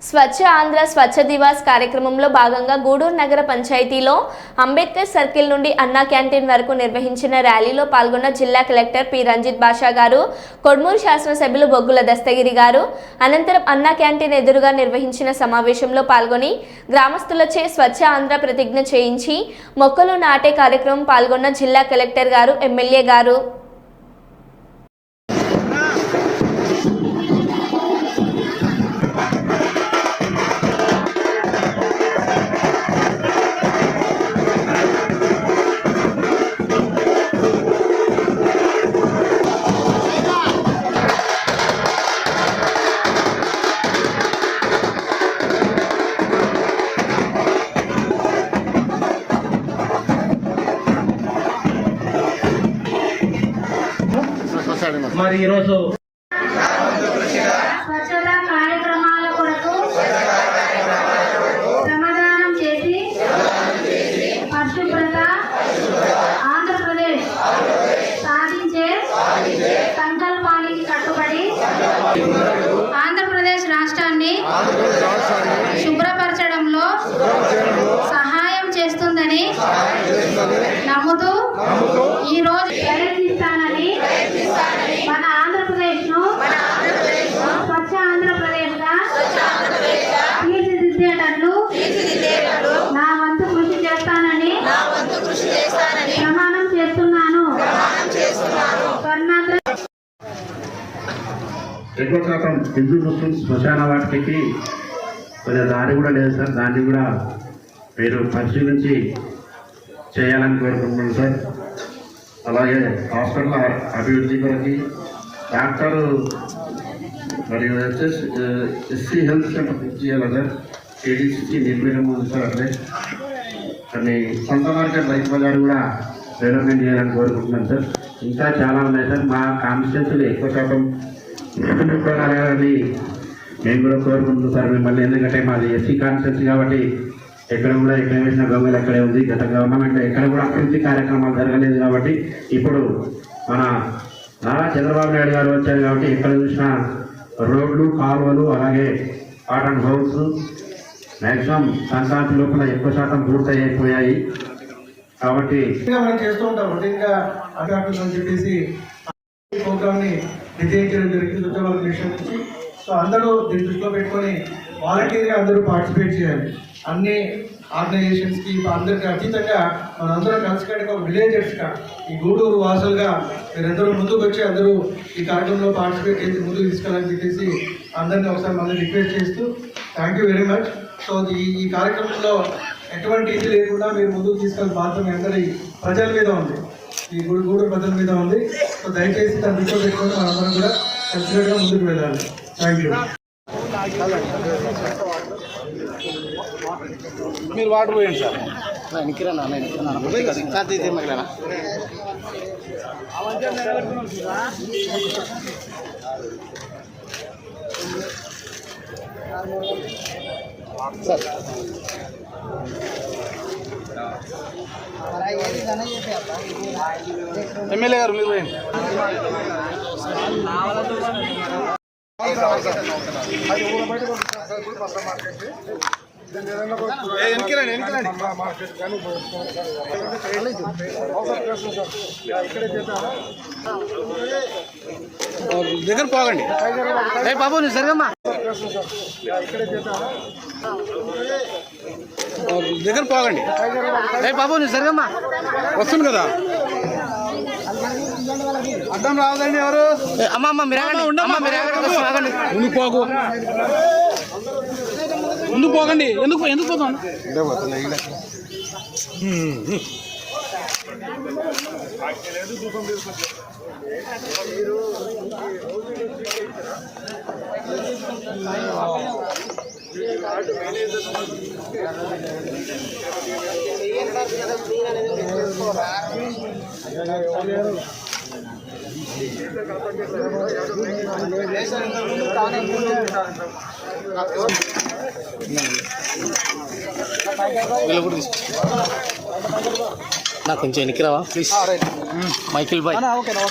స్వచ్ఛ ఆంధ్ర స్వచ్ఛ దివాస్ కార్యక్రమంలో భాగంగా గూడూరు నగర పంచాయతీలో అంబేద్కర్ సర్కిల్ నుండి అన్నా క్యాంటీన్ వరకు నిర్వహించిన ర్యాలీలో పాల్గొన్న జిల్లా కలెక్టర్ పి రంజిత్ బాషా గారు, కొడ్మూరు శాసనసభ్యులు బొగ్గుల దస్తగిరి గారు. అనంతరం అన్నా క్యాంటీన్ ఎదురుగా నిర్వహించిన సమావేశంలో పాల్గొని గ్రామస్తులచే స్వచ్ఛ ఆంధ్ర ప్రతిజ్ఞ చేయించి మొక్కలు నాటే కార్యక్రమం పాల్గొన్న జిల్లా కలెక్టర్ గారు, ఎమ్మెల్యే గారు. మరి ఈరోజు స్వచ్ఛత కార్యక్రమాల కొరకు శ్రమదానం చేసి పరిశుభ్రత ఆంధ్రప్రదేశ్ సాధించే సంకల్పానికి కట్టుబడి ఆంధ్రప్రదేశ్ రాష్ట్రాన్ని శుభ్రపరచడంలో సహాయం చేస్తుందని నమ్ముతూ ఈరోజు ప్రయత్నిస్తానని మన ఆంధ్రప్రదేశ్ను స్వచ్ఛ ఆంధ్రప్రదేశ్గా తీర్చిదిద్దేటట్లు నా వంతు కృషి చేస్తానని ప్రమాణం చేస్తున్నాను. ఎక్కువ శాతం హిందూ ముస్లిం శ్మశాన వాటికి కొంచెం దారి కూడా లేదు సార్. దాన్ని కూడా మీరు పరిశీలించి చేయాలని కోరుకుంటున్నాను సార్. అలాగే హాస్పిటల్ అభివృద్ధి కొరకి డాక్టరు మరియు ఎస్సీ హెల్త్ సెంటర్ ఫిక్స్ చేయాలి సార్. ఏడీసీ నిర్వీర్యం ఉంది సార్. అట్లే కానీ సొంత మార్కెట్ రైతు బజార్ కూడా డెవలప్మెంట్ చేయాలని కోరుకుంటున్నాను సార్. ఇంకా చాలా ఉన్నాయి సార్. మా కాన్స్టిట్యూన్సీలో ఎక్కువ శాతం అని మేము కూడా కోరుకుంటున్నాం సార్ మిమ్మల్ని. ఎందుకంటే మాది ఎస్సీ కాన్స్టిట్యూన్సీ కాబట్టి ఎక్కడ కూడా ఎక్కడ వేసిన గొంగలు అక్కడే ఉంది. గత గవర్నమెంట్లో ఎక్కడ కూడా అభివృద్ధి కార్యక్రమాలు జరగలేదు కాబట్టి ఇప్పుడు మన నారా చంద్రబాబు నాయుడు గారు వచ్చారు కాబట్టి ఎక్కడ చూసినా రోడ్లు, కాలువలు, అలాగే కాటన్ హౌస్ మ్యాక్సిమం సంక్రాంతి లోపల ఎక్కువ శాతం పూర్తయిపోయాయి. కాబట్టి మనం చేస్తూ ఉంటాం రొటీన్గా అడ్వాన్స్ అని చెప్పేసి ప్రోగ్రామ్ ని డిజైన్ చేయడం జరిగింది ఉద్యోగాల విషయం నుంచి. సో అందరూ దీన్ని దృష్టిలో పెట్టుకొని వాలంటీర్గా అందరూ పార్టిసిపేట్ చేయాలి. అన్ని ఆర్గనైజేషన్స్కి అందరికీ అతీతంగా మనందరం కలిసికట్టుగా ఒక విలేజర్స్గా ఈ గూడూరు వాసులుగా మీరందరూ ముందుకు వచ్చి అందరూ ఈ కార్యక్రమంలో పార్టిసిపేట్ చేసి ముందుకు తీసుకెళ్ళాలని చెప్పేసి అందరినీ ఒకసారి మళ్ళీ రిక్వెస్ట్ చేస్తూ thank you very much. So ఈ కార్యక్రమంలో ఎటువంటి ఇది లేకుండా మీరు ముందుకు తీసుకెళ్ళి బాధ్యత మీ అందరి ప్రజల మీద ఉంది, ఈ గూడూరు ప్రజల మీద ఉంది. సో దయచేసి దాన్ని దృష్టిలో పెట్టుకొని మనందరం కూడా కలిసికట్టుగా ముందుకు వెళ్ళాలి. Thank you. మీరు వాటర్ పోయండి సార్. ఎమ్మెల్యే గారు మీరు పోయండి. దగ్గర పోగండి బాబు. నువ్వు సరిగమ్మా దగ్గర పోగండి బాబు. నువ్వు సరిగమ్మా వస్తుంది కదా. అర్థం రావదండి ఎవరు. అమ్మ మీరు ముందుకు పోకు, ముందుకు పోకండి. ఎందుకు పోతాను నాకు కొంచెం ఎన్నికిరావా ప్లీజ్. Michael bye. ఓకేనా.